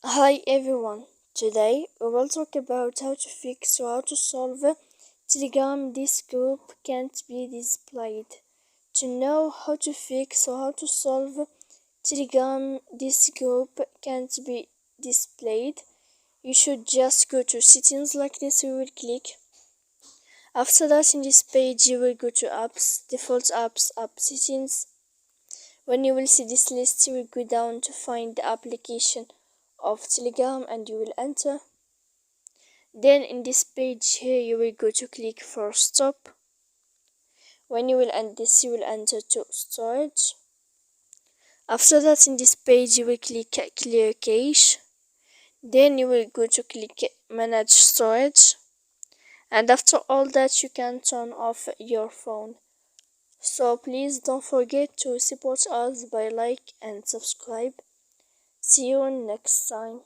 Hi everyone, today we will talk about how to fix or how to solve a Telegram this group can't be displayed. To know how to fix or how to solve Telegram this group can't be displayed, you should just go to settings like this. You will click. After that, in this page you will go to apps, default apps, app settings. When you will see this list, you will go down to find the application of Telegram and you will enter. Then in this page here you will go to click for stop. When you will end this, you will enter to storage. After that, in this page you will click clear cache. Then you will go to click manage storage, and after all that you can turn off your phone. So please don't forget to support us by like and subscribe. See you next time.